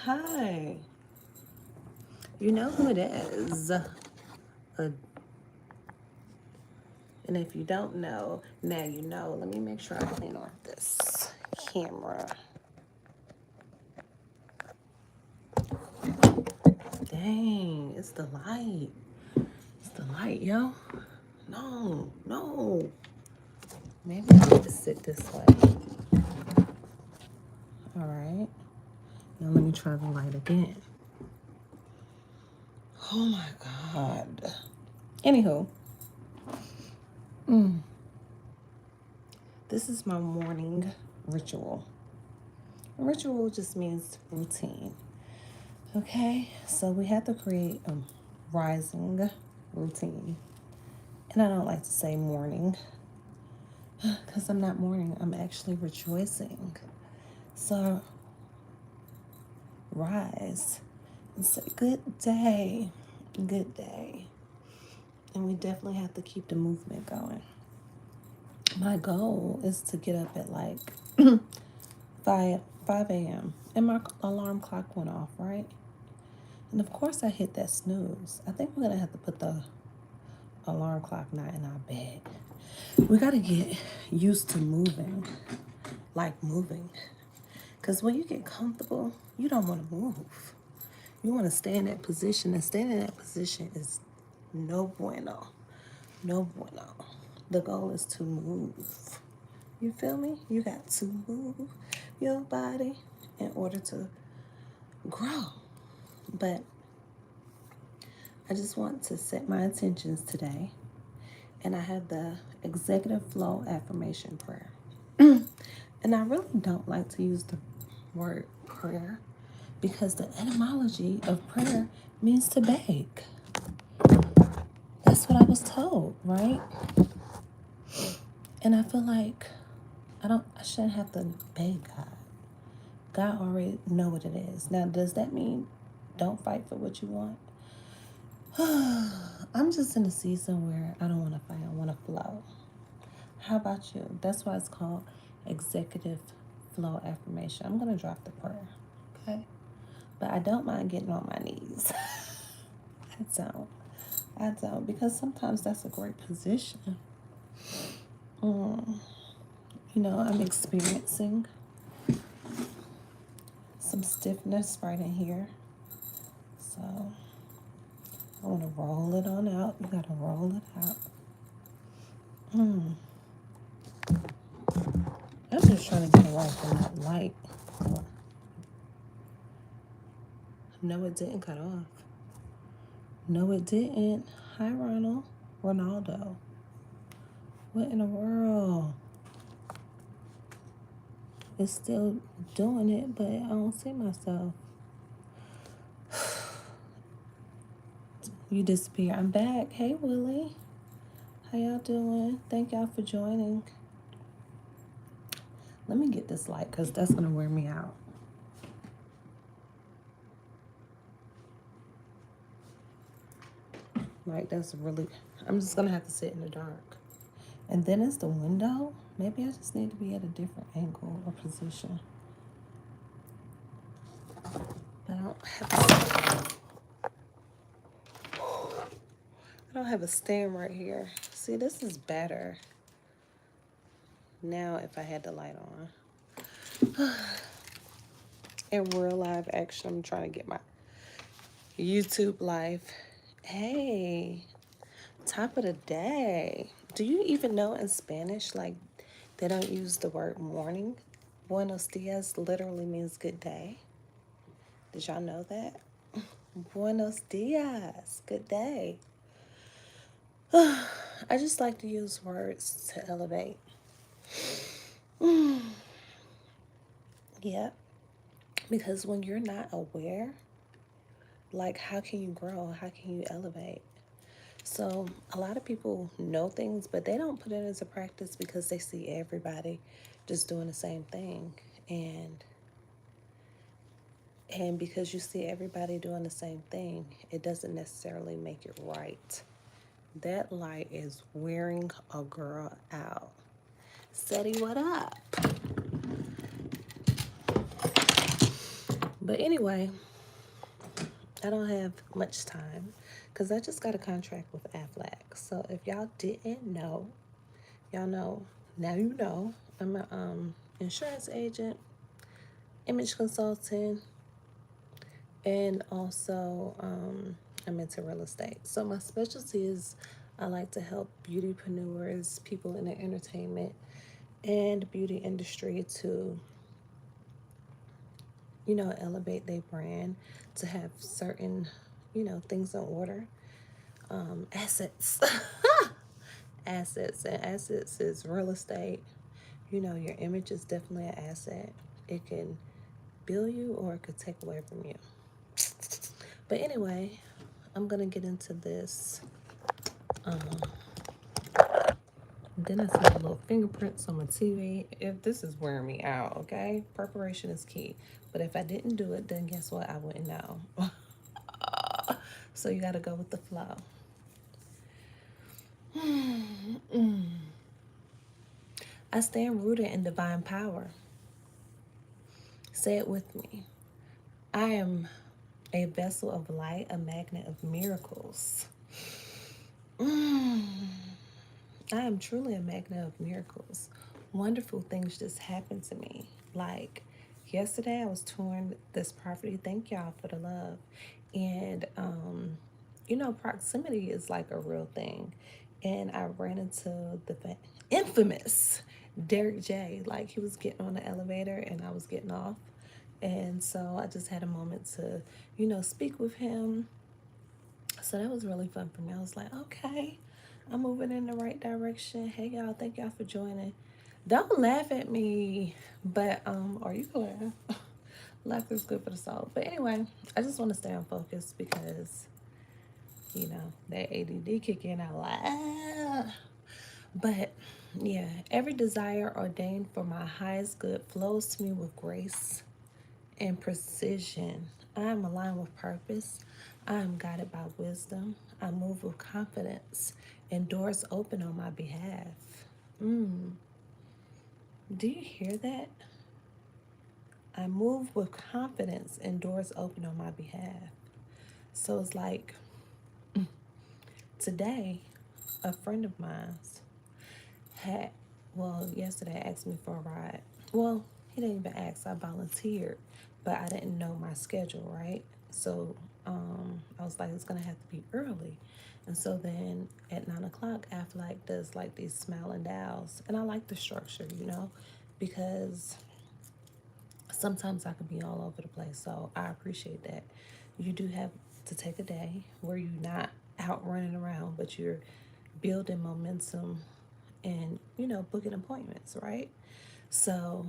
Hi. You know who it is. And if you don't know, now you know. Let me make sure I clean off this camera. Dang, it's the light. It's the light, yo. No, no. Maybe I need to sit this way. All right. Now let me try the light again. Oh my God. Anywho, this is my morning ritual. Ritual just means routine. Okay, so we have to create a rising routine. And I don't like to say morning because I'm not mourning, I'm actually rejoicing. So rise and say, good day, good day. And we definitely have to keep the movement going. My goal is to get up at like 5 a.m. and my alarm clock went off, right? And of course I hit that snooze. I think we're going to have to put the alarm clock not in our bed. We got to get used to moving, like moving. Because when you get comfortable, you don't want to move. You want to stay in that position, and staying in that position is no bueno. No bueno. The goal is to move. You feel me? You got to move your body in order to grow. But I just want to set my intentions today. And I have the executive flow affirmation prayer. And I really don't like to use the word prayer because the etymology of prayer means to beg. That's what I was told, right? And I feel like I shouldn't have to beg God. God already know what it is. Now, does that mean don't fight for what you want? I'm just in a season where I don't want to fight. I want to flow. How about you? That's why it's called executive flow affirmation. I'm going to drop the prayer, okay? But I don't mind getting on my knees. I don't, because sometimes that's a great position. I'm experiencing some stiffness right in here. So I want to roll it on out. You got to roll it out. I'm just trying to get away from that light. No, it didn't cut off. No, it didn't. Hi, Ronaldo. What in the world? It's still doing it, but I don't see myself. You disappear. I'm back. Hey, Willie. How y'all doing? Thank y'all for joining. Let me get this light because that's going to wear me out. Like, I'm just going to have to sit in the dark. And then it's the window. Maybe I just need to be at a different angle or position. But I don't have a stand right here. See, this is better. Now, if I had the light on. In real live action, I'm trying to get my YouTube live. Hey, top of the day. Do you even know in Spanish, like, they don't use the word morning? Buenos dias literally means good day. Did y'all know that? Buenos dias, good day. I just like to use words to elevate. Yeah, because when you're not aware, like, how can you grow? How can you elevate? So a lot of people know things, but they don't put it into practice because they see everybody just doing the same thing. And because you see everybody doing the same thing, it doesn't necessarily make it right. That light is wearing a girl out. Seti, what up? But anyway, I don't have much time because I just got a contract with Aflac. So if y'all didn't know, y'all know. Now you know. I'm a insurance agent, image consultant, and also I'm into real estate. So my specialty is I like to help beautypreneurs, people in the entertainment and beauty industry to, elevate their brand, to have certain, things in order. Assets. Assets. And assets is real estate. Your image is definitely an asset. It can build you or it could take away from you. But anyway, I'm gonna get into this. Um, then I see the little fingerprints on my TV. If this is wearing me out, okay? Preparation is key. But if I didn't do it, then guess what? I wouldn't know. So you gotta go with the flow. I stand rooted in divine power. Say it with me. I am a vessel of light, a magnet of miracles. I am truly a magnet of miracles. Wonderful things just happen to me. Like yesterday, I was touring this property. Thank y'all for the love. And, proximity is like a real thing. And I ran into the infamous Derek J. Like he was getting on the elevator and I was getting off. And so I just had a moment to, speak with him. So that was really fun for me. I was like, okay, I'm moving in the right direction. Hey y'all, thank y'all for joining. Don't laugh at me, but or you can laugh. Laughter is good for the soul. But anyway, I just want to stay on focus because that ADD kick in. I like, But yeah, every desire ordained for my highest good flows to me with grace and precision. I am aligned with purpose. I am guided by wisdom. I move with confidence and doors open on my behalf. Mm. Do you hear that? I move with confidence and doors open on my behalf. So it's like today, a friend of mine had, yesterday asked me for a ride. Well, he didn't even ask, I volunteered, but I didn't know my schedule, right? So I was like, it's gonna have to be early. And so then at 9 o'clock, Aflac does like these smile and dials. And I like the structure, because sometimes I could be all over the place. So I appreciate that. You do have to take a day where you're not out running around, but you're building momentum and, booking appointments, right? So,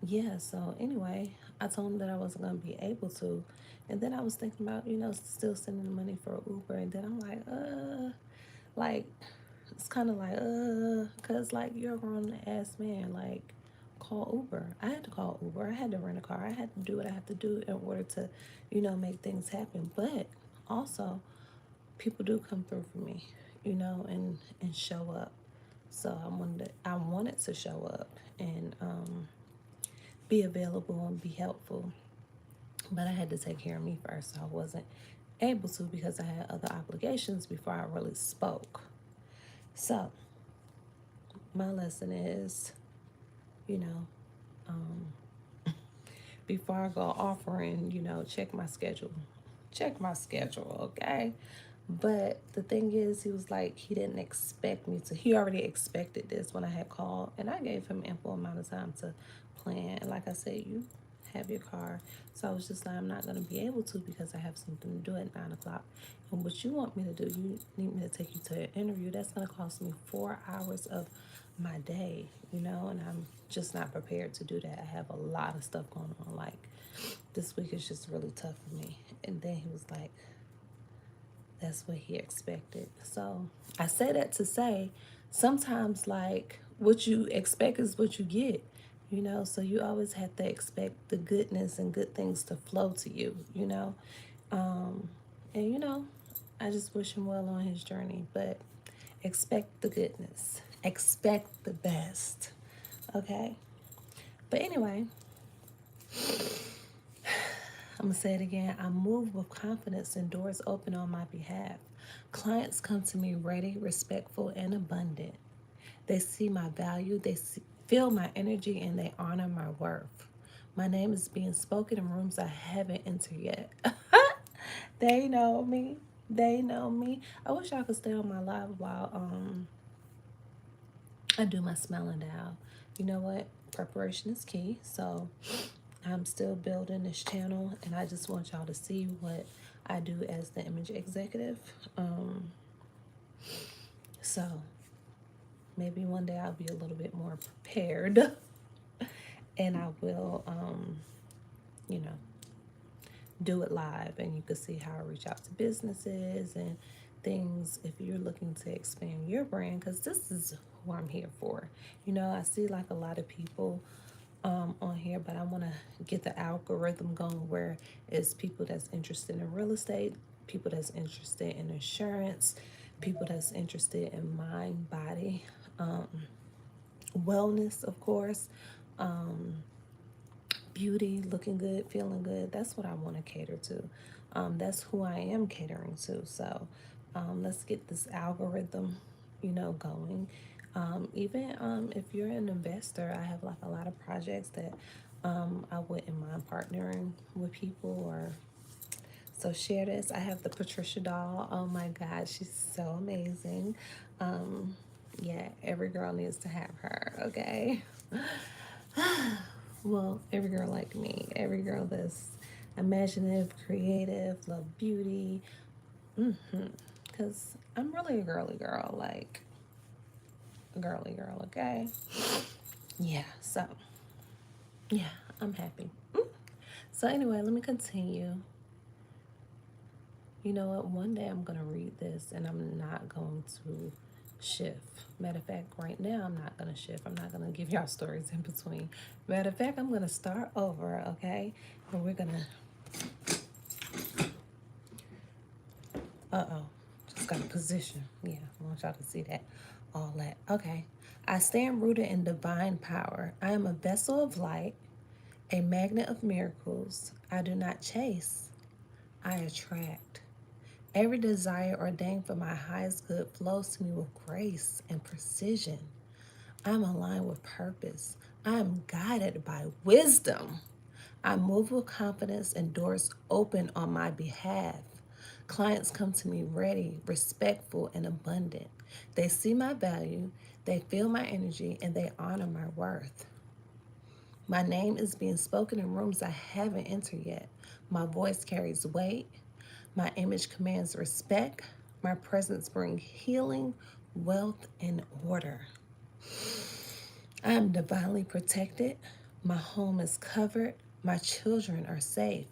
yeah, so anyway, I told him that I wasn't going to be able to. And then I was thinking about, still sending the money for Uber. And then I'm like, it's kind of like, because, like, you're a grown ass man. Like, call Uber. I had to call Uber. I had to rent a car. I had to do what I have to do in order to, make things happen. But also, people do come through for me, and show up. So I wanted to show up and be available and be helpful. But I had to take care of me first. So I wasn't able to because I had other obligations before I really spoke. So my lesson is, you know, before I go offering, check my schedule. Check my schedule, okay? But the thing is, he was like, he didn't expect me to. He already expected this when I had called, and I gave him ample amount of time to plan. And like I said, you have your car. So I was just like, I'm not going to be able to because I have something to do at 9 o'clock. And what you want me to do, you need me to take you to an interview. That's going to cost me 4 hours of my day, and I'm just not prepared to do that. I have a lot of stuff going on. Like, this week is just really tough for me. And then he was like, that's what he expected. So I say that to say sometimes, like, what you expect is what you get, so you always have to expect the goodness and good things to flow to you, and I just wish him well on his journey, but expect the goodness, expect the best, okay? But anyway, I'm going to say it again. I move with confidence and doors open on my behalf. Clients come to me ready, respectful, and abundant. They see my value, feel my energy, and they honor my worth. My name is being spoken in rooms I haven't entered yet. They know me. They know me. I wish I could stay on my live while I do my smelling down. You know what? Preparation is key. So I'm still building this channel, and I just want y'all to see what I do as the image executive. So maybe one day I'll be a little bit more prepared, and I will, you know, do it live, and you can see how I reach out to businesses and things if you're looking to expand your brand, because this is who I'm here for. You know, I see like a lot of people on here, but I want to get the algorithm going where it's people that's interested in real estate, people that's interested in insurance, people that's interested in mind, body, wellness, of course, beauty, looking good, feeling good. That's what I want to cater to. That's who I am catering to. So let's get this algorithm, going. Even if you're an investor, I have like a lot of projects that I wouldn't mind partnering with people or so share this. I have the Patricia doll. Oh my God, she's so amazing. Yeah, every girl needs to have her, okay? Well, every girl like me, every girl that's imaginative, creative, love beauty. Because I'm really a girly girl, like a girly girl, okay? Yeah, so, yeah, I'm happy. So, anyway, let me continue. You know what? One day I'm going to read this and I'm not going to shift. Matter of fact, right now I'm not going to shift. I'm not going to give y'all stories in between. Matter of fact, I'm going to start over, okay? And we're going to. Just got a position. Yeah, I want y'all to see that. All that. Okay. I stand rooted in divine power. I am a vessel of light, a magnet of miracles. I do not chase, I attract. Every desire ordained for my highest good flows to me with grace and precision. I'm aligned with purpose. I am guided by wisdom. I move with confidence and doors open on my behalf. Clients come to me ready, respectful, and abundant. They see my value, they feel my energy, and they honor my worth. My name is being spoken in rooms I haven't entered yet. My voice carries weight. My image commands respect. My presence brings healing, wealth, and order. I am divinely protected. My home is covered. My children are safe.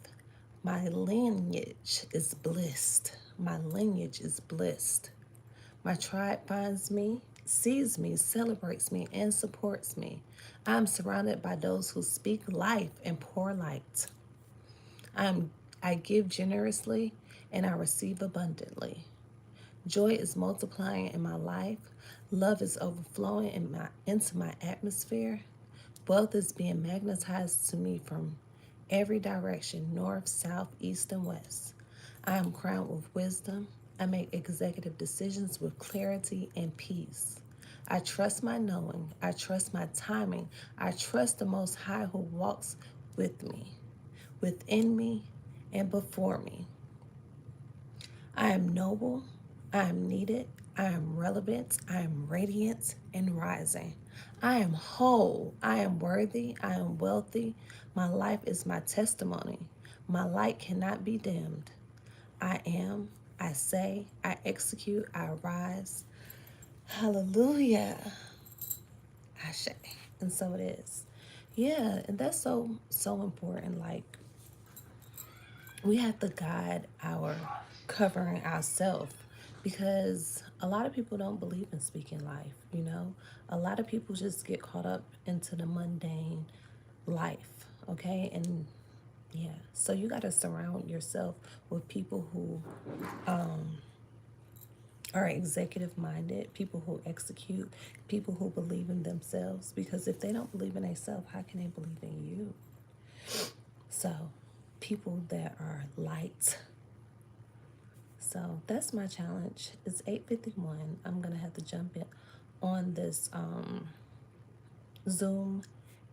My lineage is blessed. My lineage is blessed. My tribe finds me, sees me, celebrates me, and supports me. I am surrounded by those who speak life and pour light. I give generously and I receive abundantly. Joy is multiplying in my life. Love is overflowing into my atmosphere. Wealth is being magnetized to me from every direction, north, south, east, and west. I am crowned with wisdom. I make executive decisions with clarity and peace. I trust my knowing. I trust my timing. I trust the Most High who walks with me, within me, and before me. I am noble, I am needed, I am relevant, I am radiant and rising. I am whole, I am worthy, I am wealthy. My life is my testimony. My light cannot be dimmed. I am, I say, I execute, I rise. Hallelujah. I say. And so it is. Yeah, and that's so important. Like, we have to guide our covering ourselves, because a lot of people don't believe in speaking life. A lot of people just get caught up into the mundane life, okay? And yeah, so you got to surround yourself with people who are executive minded, people who execute, people who believe in themselves, because if they don't believe in themselves, how can they believe in you? So people that are light. So that's my challenge. It's 8:51. I'm gonna have to jump in on this Zoom,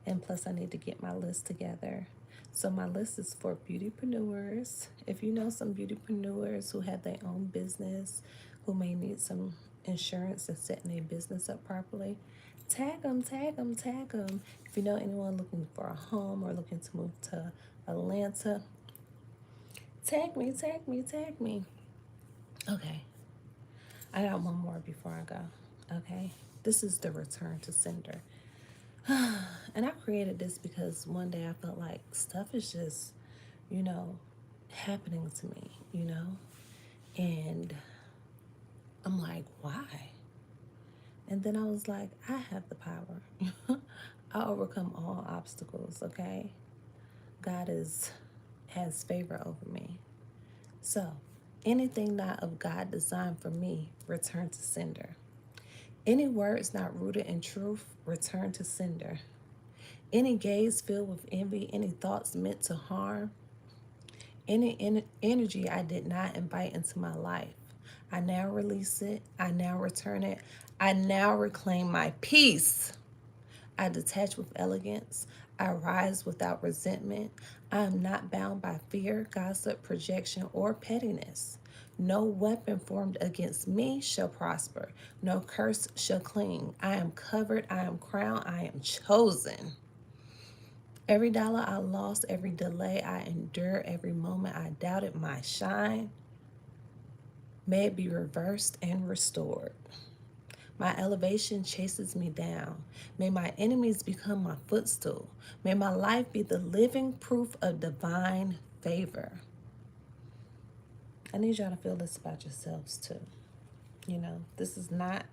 and plus I need to get my list together. So my list is for beautypreneurs. If you know some beautypreneurs who have their own business, who may need some insurance and setting their business up properly, tag them, tag them, tag them. If you know anyone looking for a home or looking to move to Atlanta, tag me, tag me, tag me. Okay, I got one more before I go. Okay, this is the return to sender. And I created this because one day I felt like stuff is just, you know, happening to me, and I'm like, why? And then I was like, I have the power. I overcome all obstacles, okay? God has favor over me. So, anything not of God designed for me, return to sender. Any words not rooted in truth, return to sender. Any gaze filled with envy, any thoughts meant to harm, any energy I did not invite into my life, I now release it. I now return it. I now reclaim my peace. I detach with elegance. I rise without resentment. I am not bound by fear, gossip, projection, or pettiness. No weapon formed against me shall prosper. No curse shall cling. I am covered. I am crowned. I am chosen. Every dollar I lost, every delay I endured, every moment I doubted my shine, may it be reversed and restored. My elevation chases me down. May my enemies become my footstool. May my life be the living proof of divine favor. I need y'all to feel this about yourselves too. This is not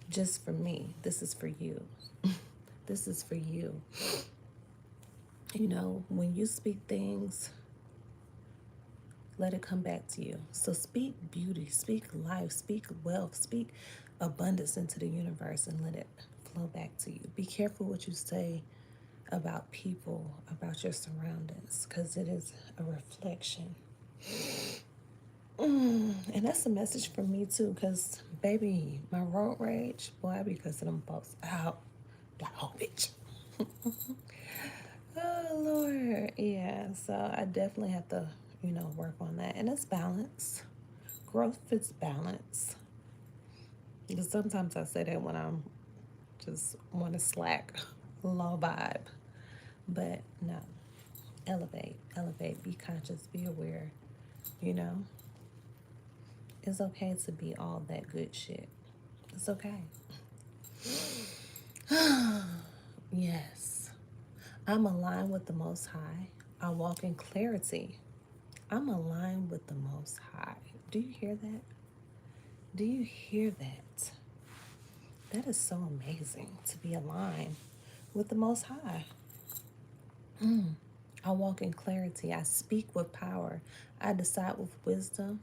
just for me. This is for you. This is for you. When you speak things, let it come back to you. So speak beauty, speak life, speak wealth, speak abundance into the universe and let it flow back to you. Be careful what you say about people, about your surroundings, because it is a reflection. And that's a message for me too, because baby, my road rage, boy, I be cussing them folks out. Like, oh, bitch. Oh, Lord. Yeah, so I definitely have to, work on that. And it's balance. Growth is balance. Because sometimes I say that when I'm just want to slack, low vibe. But no, elevate, be conscious, be aware. You know, it's okay to be all that good shit. It's okay. Yes, I'm aligned with the Most High. I walk in clarity. I'm aligned with the Most High. Do you hear that? Do you hear that? That is so amazing to be aligned with the Most High. I walk in clarity. I speak with power. I decide with wisdom.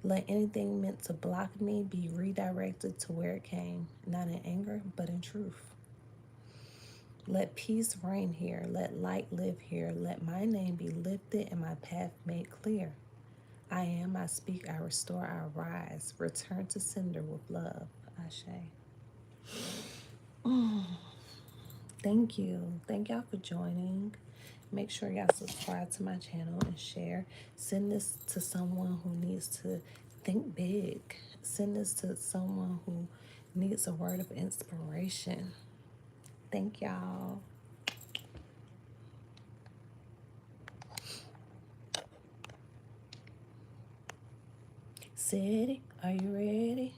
Let anything meant to block me be redirected to where it came, not in anger, but in truth. Let peace reign here. Let light live here. Let my name be lifted and my path made clear. I am, I speak, I restore, I rise. Return to sender with love. Ashe. Thank you. Thank y'all for joining. Make sure y'all subscribe to my channel and share. Send this to someone who needs to think big. Send this to someone who needs a word of inspiration. Thank y'all. City, are you ready?